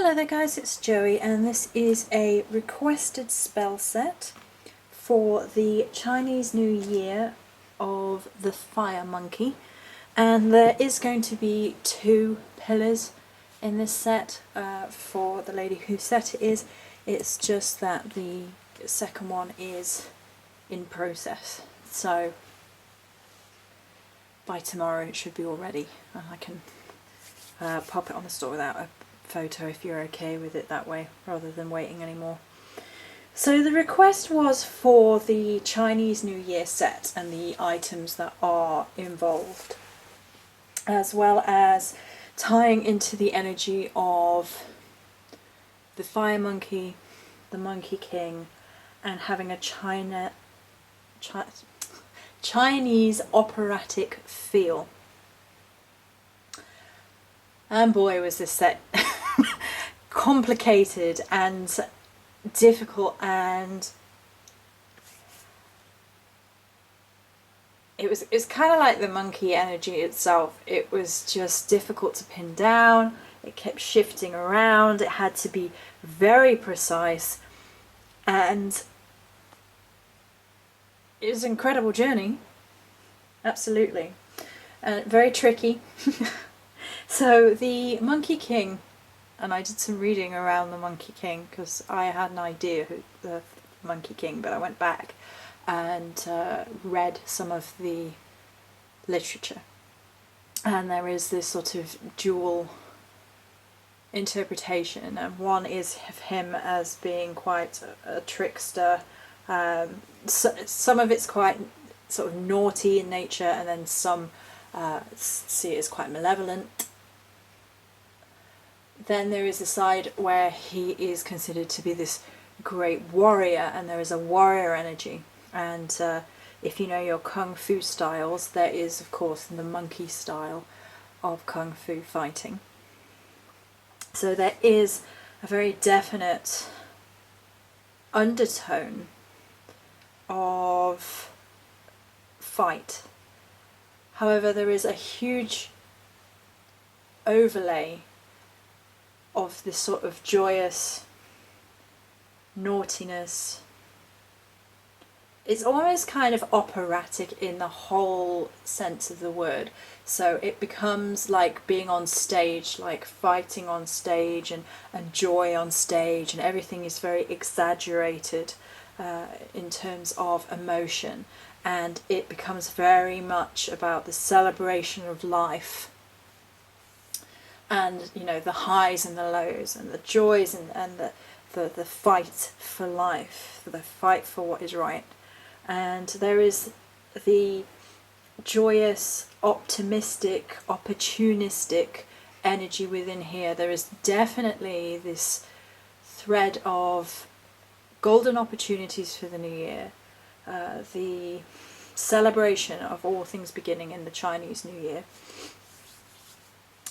Hello there guys, it's Joey and this is a requested spell set for the Chinese New Year of the Fire Monkey, and there is going to be 2 pillars in this set for the lady whose set it is. It's just that the second one is in process, so by tomorrow it should be all ready and I can pop it on the store without a photo if you're okay with it that way, rather than waiting anymore. So the request was for the Chinese New Year set and the items that are involved, as well as tying into the energy of the Fire Monkey, the Monkey King, and having a Chinese operatic feel. And boy was this set complicated and difficult, and it's kind of like the monkey energy itself. It was just difficult to pin down. It kept shifting around. It had to be very precise, and it was an incredible journey, absolutely, and very tricky. So the Monkey King, and I did some reading around the Monkey King because I had an idea who the Monkey King, but I went back and read some of the literature, and there is this sort of dual interpretation, and one is of him as being quite a trickster. Some of it's quite sort of naughty in nature, and then some see it as quite malevolent. Then there is a side where he is considered to be this great warrior, and there is a warrior energy. And if you know your kung fu styles, there is of course the monkey style of kung fu fighting. So there is a very definite undertone of fight. However, there is a huge overlay of this sort of joyous naughtiness. It's almost kind of operatic in the whole sense of the word. So it becomes like being on stage, like fighting on stage, and joy on stage, and everything is very exaggerated in terms of emotion, and it becomes very much about the celebration of life, and you know, the highs and the lows, and the joys, and the fight for life, the fight for what is right. And there is the joyous, optimistic, opportunistic energy within here. There is definitely this thread of golden opportunities for the new year, the celebration of all things beginning in the Chinese New Year.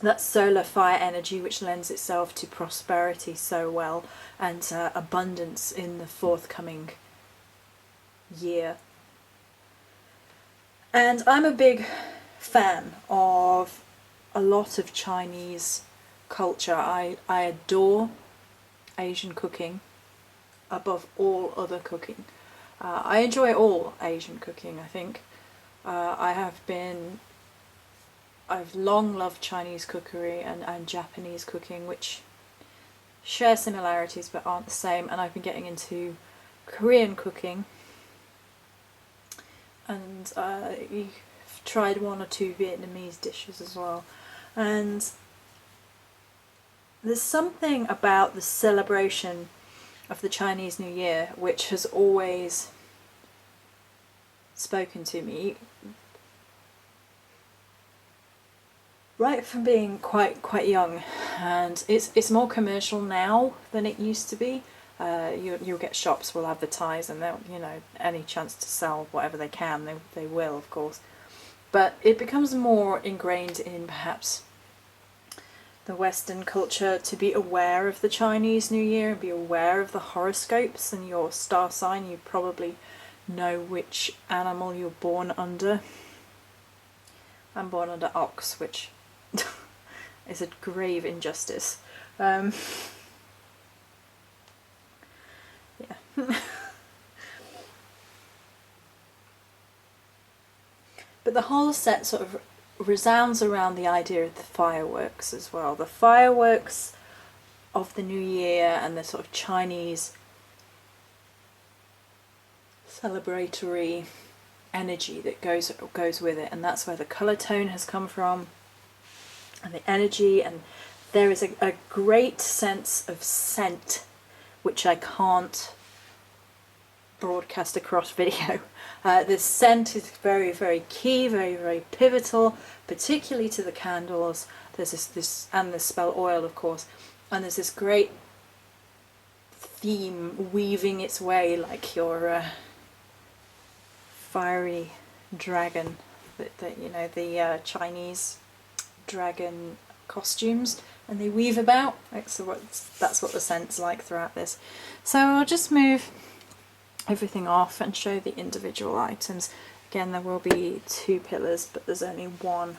That solar fire energy which lends itself to prosperity so well, and abundance in the forthcoming year. And I'm a big fan of a lot of Chinese culture. I adore Asian cooking above all other cooking. I enjoy all Asian cooking, I think. I've long loved Chinese cookery and Japanese cooking, which share similarities but aren't the same, and I've been getting into Korean cooking, and I've tried 1 or 2 Vietnamese dishes as well. And there's something about the celebration of the Chinese New Year which has always spoken to me, right from being quite young. And it's more commercial now than it used to be. You'll get shops will advertise, and they'll, you know, any chance to sell whatever they can, they will, of course. But it becomes more ingrained in perhaps the Western culture to be aware of the Chinese New Year and be aware of the horoscopes and your star sign. You probably know which animal you're born under. I'm born under ox, which is a grave injustice. the whole set sort of resounds around the idea of the fireworks as well. The fireworks of the new year and the sort of Chinese celebratory energy that goes with it, and that's where the colour tone has come from, and the energy. And there is a great sense of scent which I can't broadcast across video. The scent is very, very key, very, very pivotal, particularly to the candles. There's this and the spell oil, of course, and there's this great theme weaving its way like your fiery dragon, that you know, the Chinese dragon costumes, and they weave about. Like, so that's what the scent's like throughout this. So I'll just move everything off and show the individual items. Again, there will be 2 pillars, but there's only 1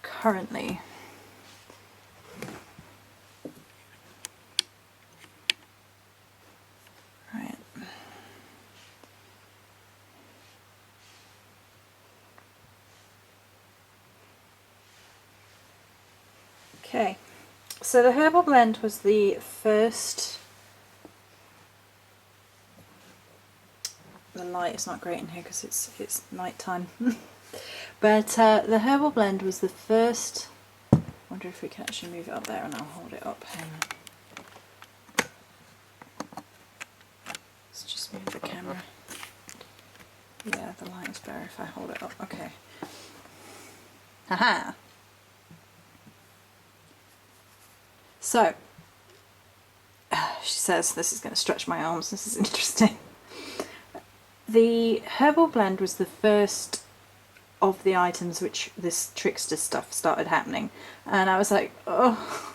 currently. Right. Okay, so the Herbal Blend was the first. The light is not great in here because it's night time. But the Herbal Blend was the first. I wonder if we can actually move it up there, and I'll hold it up. Hang on. Let's just move the camera. Yeah, the light is better if I hold it up. Okay. Haha. So, she says, this is going to stretch my arms, this is interesting. The Herbal Blend was the first of the items which this trickster stuff started happening. And I was like, oh,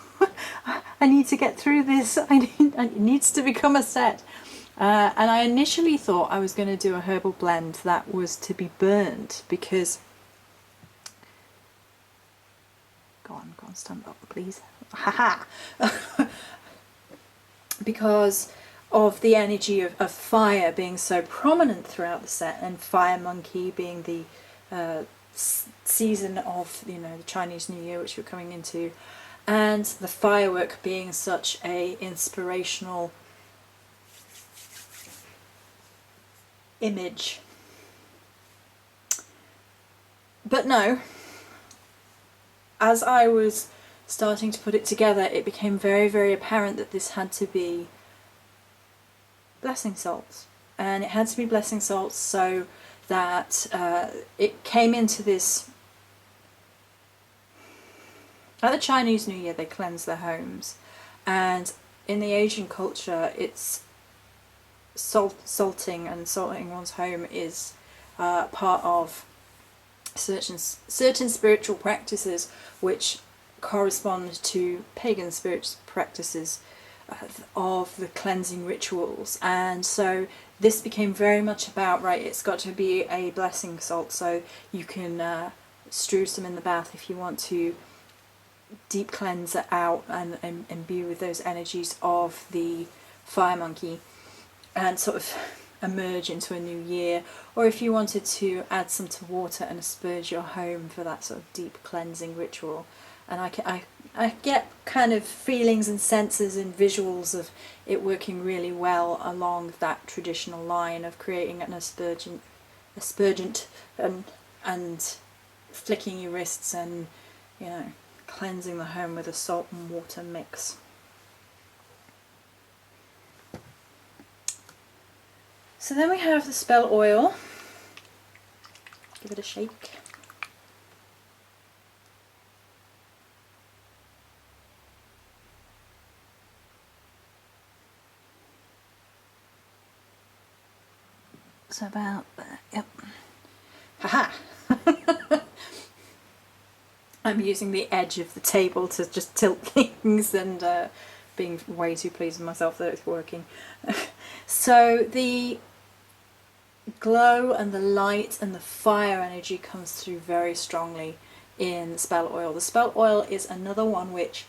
I need to get through this. It needs to become a set. And I initially thought I was going to do a Herbal Blend that was to be burned, because... Go on, stand up, please. Haha! Because of the energy of fire being so prominent throughout the set, and Fire Monkey being the season of, you know, the Chinese New Year which we're coming into, and the firework being such a inspirational image. But no, as I was starting to put it together, it became very, very apparent that this had to be blessing salts, and it had to be blessing salts so that it came into this. At the Chinese New Year they cleanse their homes, and in the Asian culture it's salting one's home is part of certain spiritual practices which correspond to pagan spiritual practices of the cleansing rituals. And so this became very much about, right, it's got to be a blessing salt, so you can strew some in the bath if you want to deep cleanse it out and imbue with those energies of the fire monkey and sort of emerge into a new year. Or if you wanted to add some to water and asperge your home for that sort of deep cleansing ritual. And I get kind of feelings and senses and visuals of it working really well along that traditional line of creating an aspergent and flicking your wrists and, you know, cleansing the home with a salt and water mix. So then we have the spell oil. Give it a shake. So about there, yep. Haha! I'm using the edge of the table to just tilt things and being way too pleased with myself that it's working. So the glow and the light and the fire energy comes through very strongly in the spell oil. The spell oil is another one which,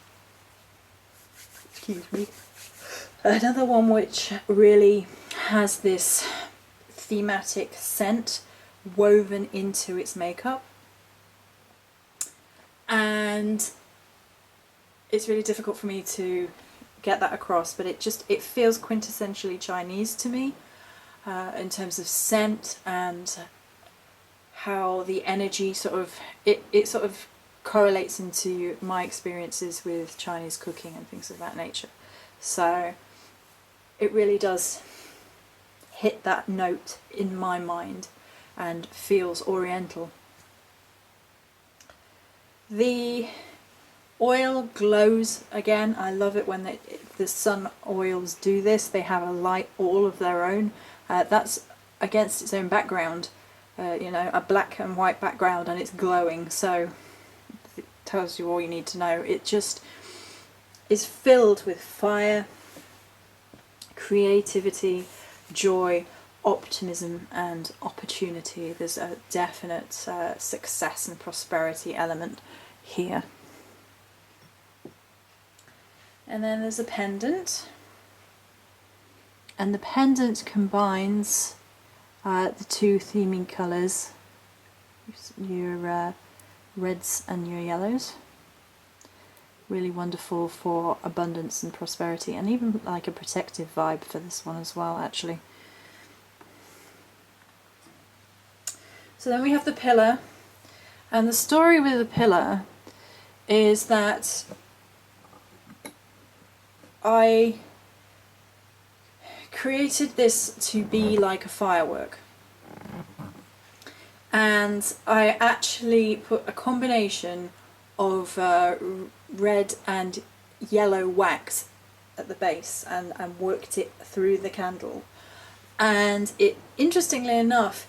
excuse me, another one which really has this thematic scent woven into its makeup. and it's really difficult for me to get that across, but it feels quintessentially Chinese to me, in terms of scent and how the energy it sort of correlates into my experiences with Chinese cooking and things of that nature. So it really does hit that note in my mind and feels oriental. The oil glows again. I love it when the sun oils do this. They have a light all of their own. That's against its own background, you know, a black and white background, and it's glowing, so it tells you all you need to know. It just is filled with fire, creativity, joy, optimism and opportunity. There's a definite success and prosperity element here. And then there's a pendant, and the pendant combines the two theming colours, your reds and your yellows. Really wonderful for abundance and prosperity, and even like a protective vibe for this one as well, actually. So then we have the pillar, and the story with the pillar is that I created this to be like a firework, and I actually put a combination of red and yellow wax at the base and worked it through the candle. And it, interestingly enough,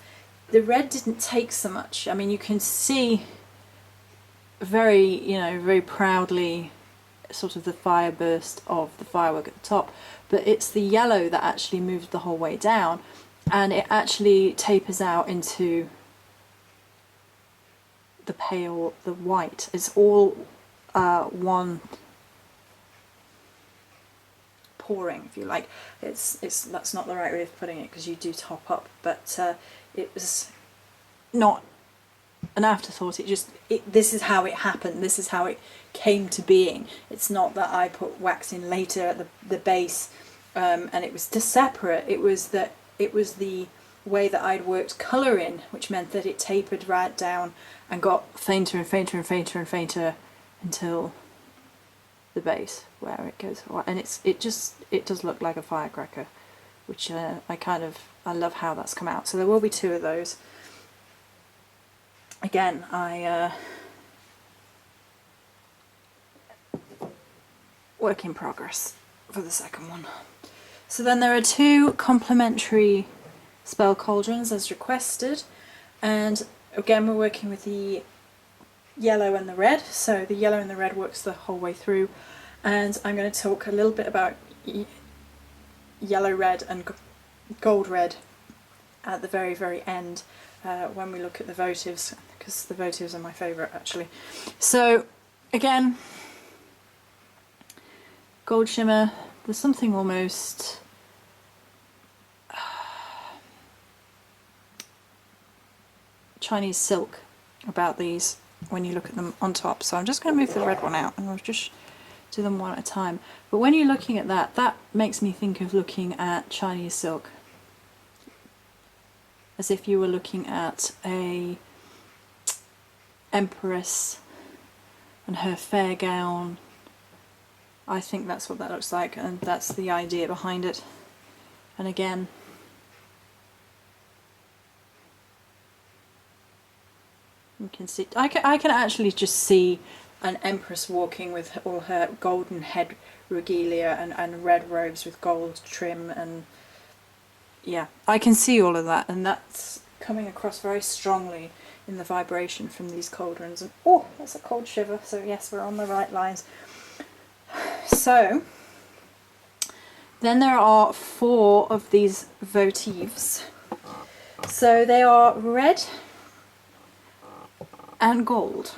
the red didn't take so much. I mean, you can see very, you know, very proudly sort of the fire burst of the firework at the top, but it's the yellow that actually moves the whole way down, and it actually tapers out into the pale, the white. It's all one pouring, if you like. It's that's not the right way of putting it, because you do top up, but it was not an afterthought. This is how it happened. This is how it came to being. It's not that I put wax in later at the base, and it was separate. It was the way that I'd worked colour in, which meant that it tapered right down and got fainter and fainter and fainter and fainter until the base where it goes white. And it does look like a firecracker, which I love how that's come out. So there will be two of those. Again, work in progress for the second one. So then there are two complementary spell cauldrons as requested, and again we're working with the yellow and the red. So the yellow and the red works the whole way through, and I'm going to talk a little bit about yellow red and gold red at the very, very end, when we look at the votives, because the votives are my favourite actually. So again, gold shimmer, there's something almost Chinese silk about these when you look at them on top. So I'm just going to move the red one out and we'll just do them one at a time. But when you're looking at that, that makes me think of looking at Chinese silk, as if you were looking at a empress and her fair gown. I think that's what that looks like, and that's the idea behind it. And again, you can see, I can actually just see an empress walking with all her golden head regalia and red robes with gold trim, and yeah, I can see all of that, and that's coming across very strongly in the vibration from these cauldrons. And oh, that's a cold shiver, so yes, we're on the right lines. So then there are 4 of these votives. So they are red and gold,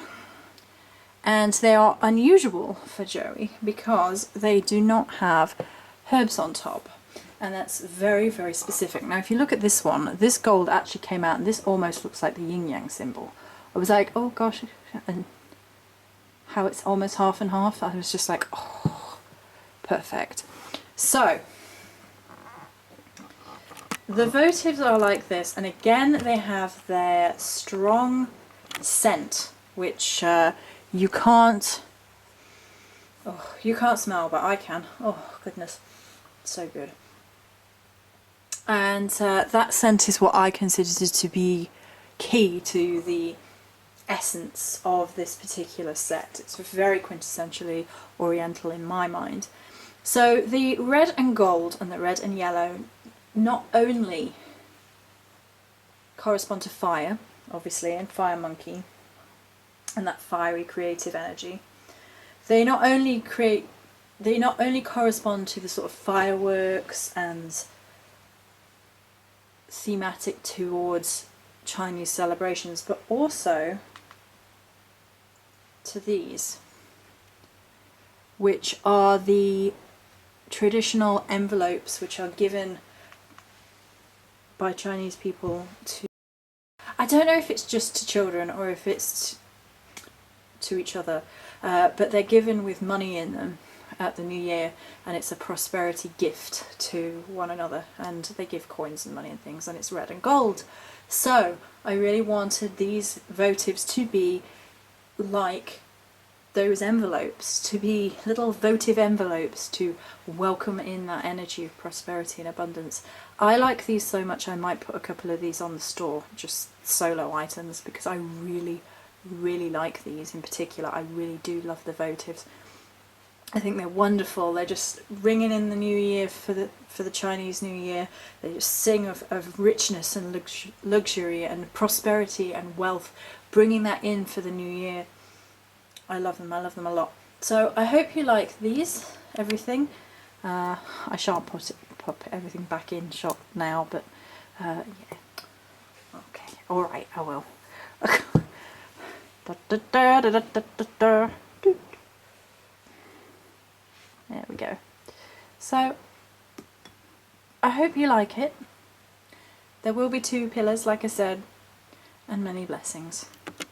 and they are unusual for Joey because they do not have herbs on top, and that's very, very specific. Now if you look at this one, this gold actually came out and this almost looks like the yin yang symbol. I was like, oh gosh, and how it's almost half and half. I was just like, oh, perfect. So the votives are like this, and again they have their strong scent, which you can't smell, but I can. Oh goodness, so good. And that scent is what I consider to be key to the essence of this particular set. It's very quintessentially Oriental in my mind. So the red and gold and the red and yellow not only correspond to fire, obviously, and fire monkey, and that fiery creative energy. They not only correspond to the sort of fireworks and thematic towards Chinese celebrations, but also to these, which are the traditional envelopes which are given by Chinese people to, I don't know if it's just to children or if it's to each other, but they're given with money in them at the New Year, and it's a prosperity gift to one another, and they give coins and money and things, and it's red and gold. So I really wanted these votives to be like those envelopes, to be little votive envelopes to welcome in that energy of prosperity and abundance. I like these so much I might put a couple of these on the store, just solo items, because I really like these in particular. I really do love the votives. I think they're wonderful. They're just ringing in the new year for the Chinese New Year. They just sing of richness and luxury and prosperity and wealth, bringing that in for the new year. I love them a lot. So I hope you like these, everything. I shan't put everything back in shop now, but yeah. Okay, alright, I will. There we go. So I hope you like it. There will be 2 pillars, like I said, and many blessings.